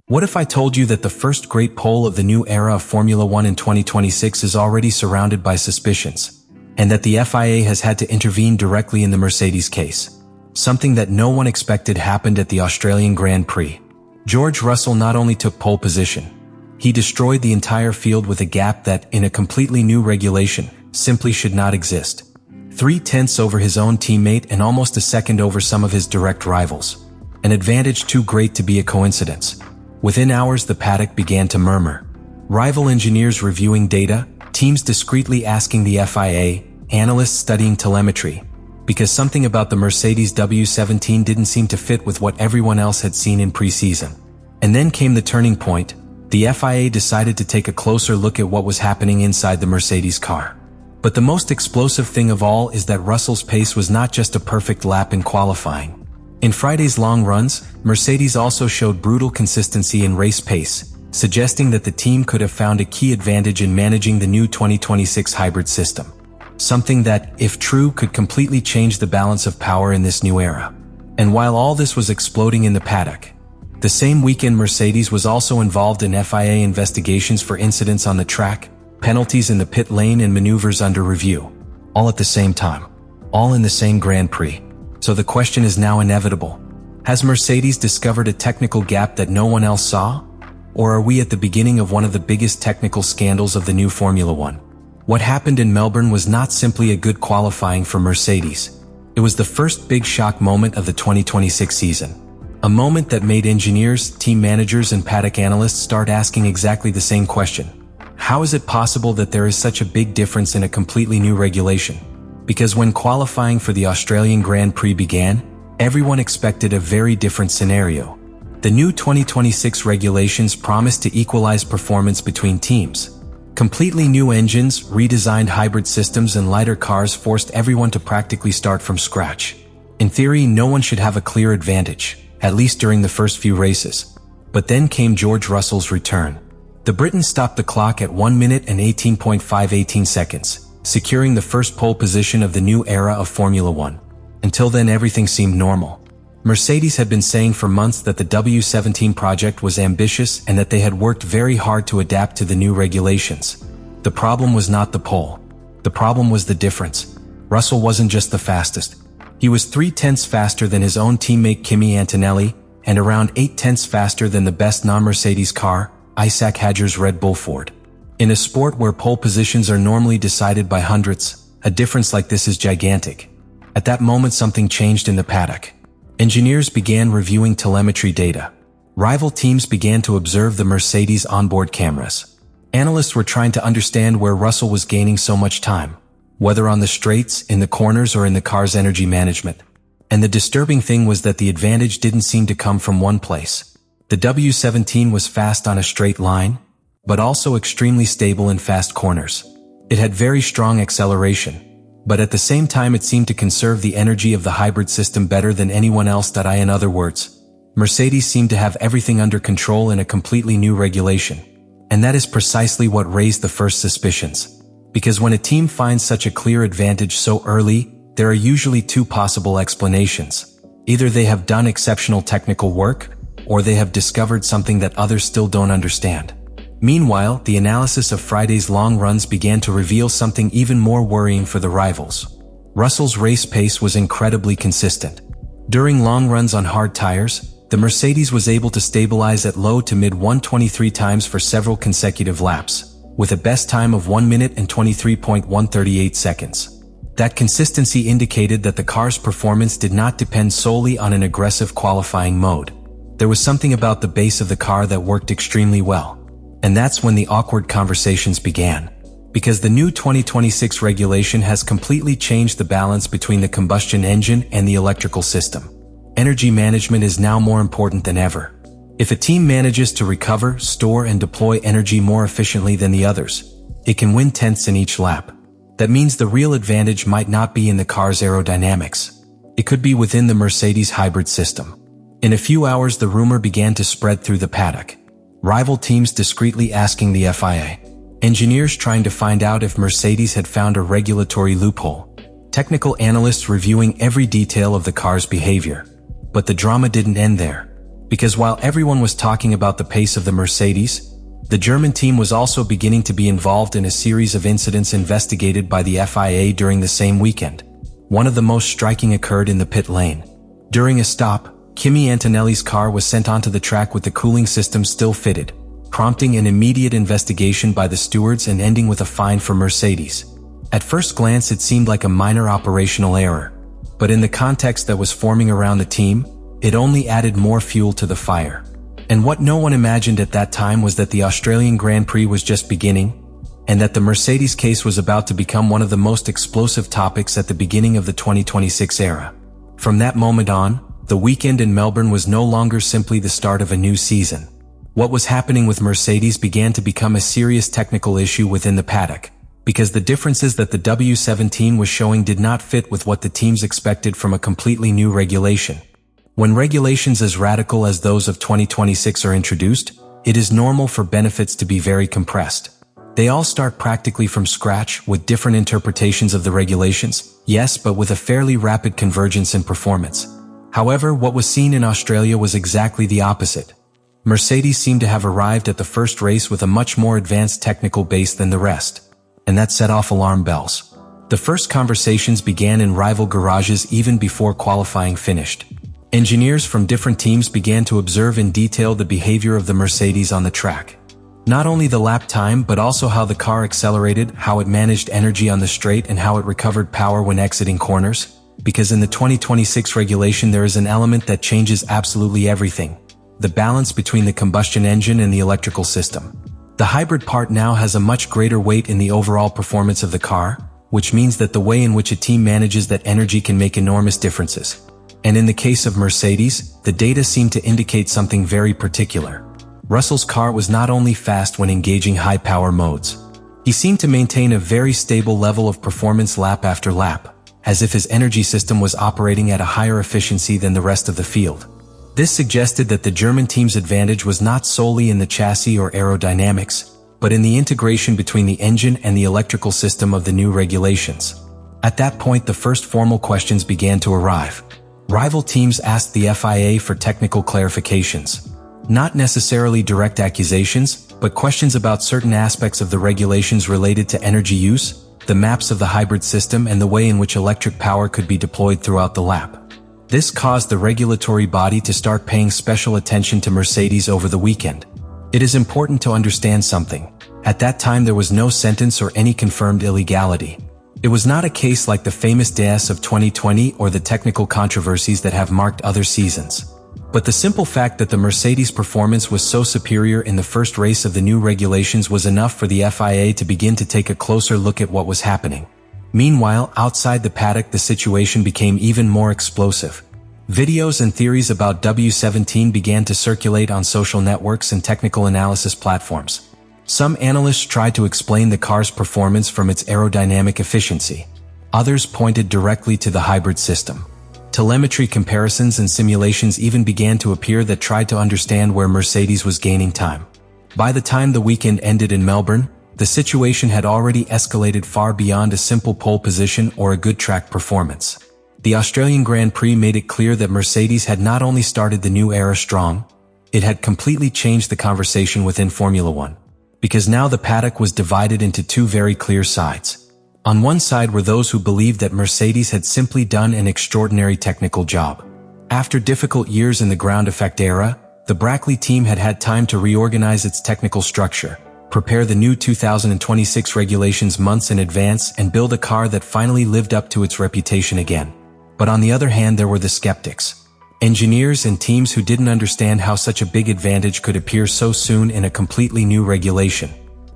What if I told you that the first great pole of the new era of Formula One in 2026 is already surrounded by suspicions, and that the FIA has had to intervene directly in the Mercedes case? Something that no one expected happened at the Australian Grand Prix. George Russell not only took pole position, he destroyed the entire field with a gap that, in a completely new regulation, simply should not exist. 3/10 over his own teammate and almost a second over some of his direct rivals. An advantage too great to be a coincidence. Within hours, the paddock began to murmur. Rival engineers reviewing data, teams discreetly asking the FIA, analysts studying telemetry, because something about the Mercedes W17 didn't seem to fit with what everyone else had seen in preseason. And then came the turning point. The FIA decided to take a closer look at what was happening inside the Mercedes car. But the most explosive thing of all is that Russell's pace was not just a perfect lap in qualifying. In Friday's long runs, Mercedes also showed brutal consistency in race pace, suggesting that the team could have found a key advantage in managing the new 2026 hybrid system. Something that, if true, could completely change the balance of power in this new era. And while all this was exploding in the paddock, the same weekend Mercedes was also involved in FIA investigations for incidents on the track, penalties in the pit lane and maneuvers under review. All at the same time. All in the same Grand Prix. So the question is now inevitable. Has Mercedes discovered a technical gap that no one else saw? Or are we at the beginning of one of the biggest technical scandals of the new Formula One? What happened in Melbourne was not simply a good qualifying for Mercedes. It was the first big shock moment of the 2026 season. A moment that made engineers, team managers and paddock analysts start asking exactly the same question. How is it possible that there is such a big difference in a completely new regulation? Because when qualifying for the Australian Grand Prix began, everyone expected a very different scenario. The new 2026 regulations promised to equalize performance between teams. Completely new engines, redesigned hybrid systems and lighter cars forced everyone to practically start from scratch. In theory, no one should have a clear advantage, at least during the first few races. But then came George Russell's return. The Briton stopped the clock at 1 minute and 18.518 seconds. Securing the first pole position of the new era of Formula One. Until then, everything seemed normal. Mercedes had been saying for months that the W17 project was ambitious and that they had worked very hard to adapt to the new regulations. The problem was not the pole. The problem was the difference. Russell wasn't just the fastest. He was 3/10 faster than his own teammate Kimi Antonelli, and around 8/10 faster than the best non-Mercedes car, Isaac Hadjar's Red Bull Ford. In a sport where pole positions are normally decided by hundredths, a difference like this is gigantic. At that moment, something changed in the paddock. Engineers began reviewing telemetry data. Rival teams began to observe the Mercedes onboard cameras. Analysts were trying to understand where Russell was gaining so much time, whether on the straights, in the corners, or in the car's energy management. And the disturbing thing was that the advantage didn't seem to come from one place. The W17 was fast on a straight line, but also extremely stable in fast corners. It had very strong acceleration, but at the same time it seemed to conserve the energy of the hybrid system better than anyone else. In other words, Mercedes seemed to have everything under control in a completely new regulation. And that is precisely what raised the first suspicions. Because when a team finds such a clear advantage so early, there are usually two possible explanations. Either they have done exceptional technical work, or they have discovered something that others still don't understand. Meanwhile, the analysis of Friday's long runs began to reveal something even more worrying for the rivals. Russell's race pace was incredibly consistent. During long runs on hard tires, the Mercedes was able to stabilize at low to mid 123 times for several consecutive laps, with a best time of 1 minute and 23.138 seconds. That consistency indicated that the car's performance did not depend solely on an aggressive qualifying mode. There was something about the base of the car that worked extremely well. And that's when the awkward conversations began. Because the new 2026 regulation has completely changed the balance between the combustion engine and the electrical system. Energy management is now more important than ever. If a team manages to recover, store and deploy energy more efficiently than the others, it can win tenths in each lap. That means the real advantage might not be in the car's aerodynamics. It could be within the Mercedes hybrid system. In a few hours, the rumor began to spread through the paddock. Rival teams discreetly asking the FIA. Engineers trying to find out if Mercedes had found a regulatory loophole. Technical analysts reviewing every detail of the car's behavior. But the drama didn't end there. Because while everyone was talking about the pace of the Mercedes, the German team was also beginning to be involved in a series of incidents investigated by the FIA during the same weekend. One of the most striking occurred in the pit lane. During a stop, Kimi Antonelli's car was sent onto the track with the cooling system still fitted, prompting an immediate investigation by the stewards and ending with a fine for Mercedes. At first glance it seemed like a minor operational error, but in the context that was forming around the team, it only added more fuel to the fire. And what no one imagined at that time was that the Australian Grand Prix was just beginning, and that the Mercedes case was about to become one of the most explosive topics at the beginning of the 2026 era. From that moment on, the weekend in Melbourne was no longer simply the start of a new season. What was happening with Mercedes began to become a serious technical issue within the paddock, because the differences that the W17 was showing did not fit with what the teams expected from a completely new regulation. When regulations as radical as those of 2026 are introduced, it is normal for benefits to be very compressed. They all start practically from scratch with different interpretations of the regulations, yes, but with a fairly rapid convergence in performance. However, what was seen in Australia was exactly the opposite. Mercedes seemed to have arrived at the first race with a much more advanced technical base than the rest, and that set off alarm bells. The first conversations began in rival garages even before qualifying finished. Engineers from different teams began to observe in detail the behavior of the Mercedes on the track. Not only the lap time but also how the car accelerated, how it managed energy on the straight, and how it recovered power when exiting corners. Because in the 2026 regulation there is an element that changes absolutely everything: the balance between the combustion engine and the electrical system. The hybrid part now has a much greater weight in the overall performance of the car, which means that the way in which a team manages that energy can make enormous differences. And in the case of Mercedes, the data seemed to indicate something very particular. Russell's car was not only fast when engaging high-power modes. He seemed to maintain a very stable level of performance lap after lap, as if his energy system was operating at a higher efficiency than the rest of the field. This suggested that the German team's advantage was not solely in the chassis or aerodynamics, but in the integration between the engine and the electrical system of the new regulations. At that point, the first formal questions began to arrive. Rival teams asked the FIA for technical clarifications. Not necessarily direct accusations, but questions about certain aspects of the regulations related to energy use, the maps of the hybrid system, and the way in which electric power could be deployed throughout the lap. This caused the regulatory body to start paying special attention to Mercedes over the weekend. It is important to understand something. At that time there was no sentence or any confirmed illegality. It was not a case like the famous DS of 2020 or the technical controversies that have marked other seasons. But the simple fact that the Mercedes performance was so superior in the first race of the new regulations was enough for the FIA to begin to take a closer look at what was happening. Meanwhile, outside the paddock the situation became even more explosive. Videos and theories about W17 began to circulate on social networks and technical analysis platforms. Some analysts tried to explain the car's performance from its aerodynamic efficiency. Others pointed directly to the hybrid system. Telemetry comparisons and simulations even began to appear that tried to understand where Mercedes was gaining time. By the time the weekend ended in Melbourne, the situation had already escalated far beyond a simple pole position or a good track performance. The Australian Grand Prix made it clear that Mercedes had not only started the new era strong, it had completely changed the conversation within Formula One. Because now the paddock was divided into two very clear sides. On one side were those who believed that Mercedes had simply done an extraordinary technical job. After difficult years in the ground effect era, the Brackley team had had time to reorganize its technical structure, prepare the new 2026 regulations months in advance, and build a car that finally lived up to its reputation again. But on the other hand there were the skeptics. Engineers and teams who didn't understand how such a big advantage could appear so soon in a completely new regulation.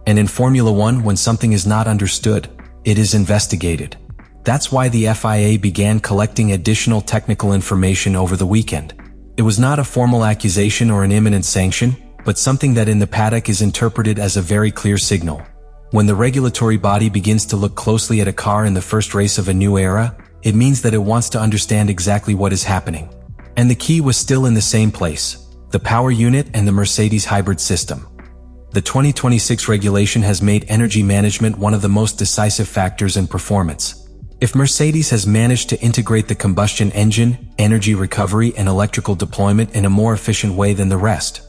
And in Formula One, when something is not understood, it is investigated. That's why the FIA began collecting additional technical information over the weekend. It was not a formal accusation or an imminent sanction, but something that in the paddock is interpreted as a very clear signal. When the regulatory body begins to look closely at a car in the first race of a new era, it means that it wants to understand exactly what is happening. And the key was still in the same place: the power unit and the Mercedes hybrid system. The 2026 regulation has made energy management one of the most decisive factors in performance. If Mercedes has managed to integrate the combustion engine, energy recovery, and electrical deployment in a more efficient way than the rest,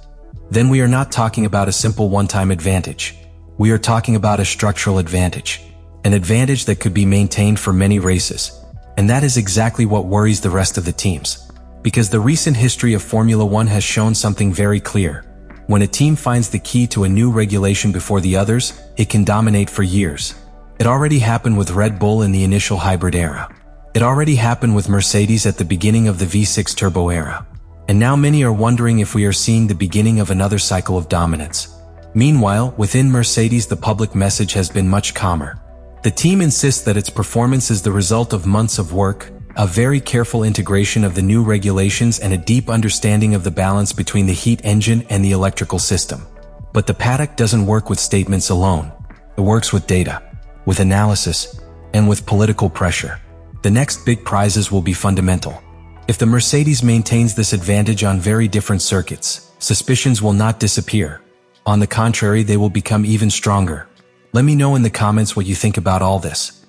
then we are not talking about a simple one-time advantage. We are talking about a structural advantage, an advantage that could be maintained for many races. And that is exactly what worries the rest of the teams. Because the recent history of Formula One has shown something very clear. When a team finds the key to a new regulation before the others, it can dominate for years. It already happened with Red Bull in the initial hybrid era. It already happened with Mercedes at the beginning of the V6 turbo era. And now many are wondering if we are seeing the beginning of another cycle of dominance. Meanwhile, within Mercedes, the public message has been much calmer. The team insists that its performance is the result of months of work, a very careful integration of the new regulations, and a deep understanding of the balance between the heat engine and the electrical system. But the paddock doesn't work with statements alone. It works with data, with analysis, and with political pressure. The next big prizes will be fundamental. If the Mercedes maintains this advantage on very different circuits, suspicions will not disappear. On the contrary, they will become even stronger. Let me know in the comments what you think about all this.